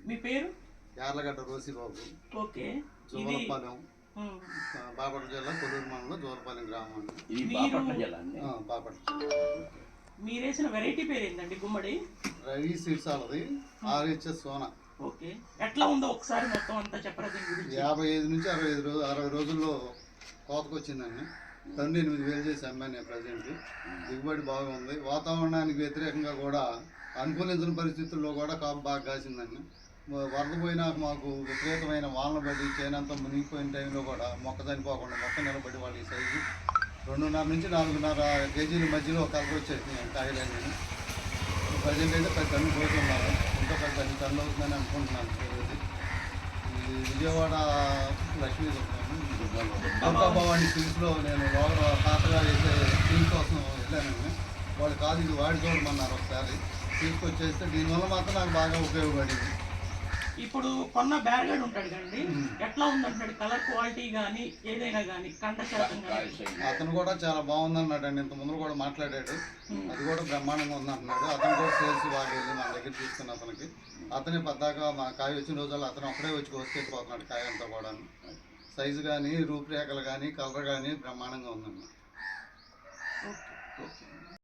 మీ పేరు? యార్లగడ్డ రోసిబాబు. ఓకే. జోలపాలెం, బాపట్ల జిల్లా కొల్లూరు మండలం జోలపాలెం గ్రామం. ఇది బాపట్ల జిల్లా అండి. బాపట్ల జిల్లా. మీరు వేసిన వెరైటీ పేరు ఏంటండి? గుమ్మడి రవి సీడ్స్ వాళ్ళది, RHS సోనా. ఓకే. ఎట్లా ఉందో ఒకసారి మొత్తం అంతా చెప్పరా దీని గురించి? 55 నుంచి 60 రోజుల్లో కోతకు వచ్చిందండి. టన్ను 8,000 చేసి అమ్మాను నేను ప్రజెంట్. దిగుబడి బాగుంది. వాతావరణానికి వ్యతిరేకంగా కూడా అనుకూలించిన పరిస్థితుల్లో కూడా కాపు బాగా కాసిందండి. వరద పోయినాక మాకు విపరీతమైన వానలు పడి చేనంతా మునిగిపోయిన టైంలో కూడా మొక్క చనిపోకుండా మొక్క నిలబడి వాళ్ళు ఈ సైజు 2.5 నుంచి 4.5 కేజీల మధ్యలో కలర్ వచ్చేసింది కాయలన్నీ. ప్రజెంట్ అయితే 10 టన్నులు పోతున్నారు. ఇంకా 10 టన్నులు అవుతుందని అనుకుంటున్నాను. ఈ విజయవాడ లక్ష్మీ దుర్గాభవాని సిల్క్స్లో నేను లోపల తాతగా వేసే సిల్క్ కోసం వెళ్ళానండి. వాళ్ళు కాదు ఇది వాడి చూడమన్నారు ఒకసారి. తీసుకొచ్చేస్తే దీనివల్ల మాత్రం నాకు బాగా ఉపయోగపడింది. ఇప్పుడు కొన్న బ్యార్గడ్ ఉంటాడు కండి, ఎట్లా ఉందంటున్నాడు? కలర్ క్వాలిటీ కానీ ఏదైనా కానీ కండ శాతం అతను కూడా చాలా బాగుందన్నాడండి. ఇంత ముందు కూడా మాట్లాడాడు. అది కూడా బ్రహ్మాండంగా ఉందంటున్నాడు. అతను కూడా సేల్స్ బాగా వెళ్ళి మన దగ్గర తీసుకున్న అతనికి. అతనే పద్దాక మా కాయ వచ్చిన రోజుల్లో అతను అప్పుడే వచ్చి కోసుకెళ్ళిపోతున్నాడు కాయ అంతా కూడా. సైజు కానీ రూపురేఖలు కానీ కలర్ కానీ బ్రహ్మాండంగా ఉందండి. ఓకే.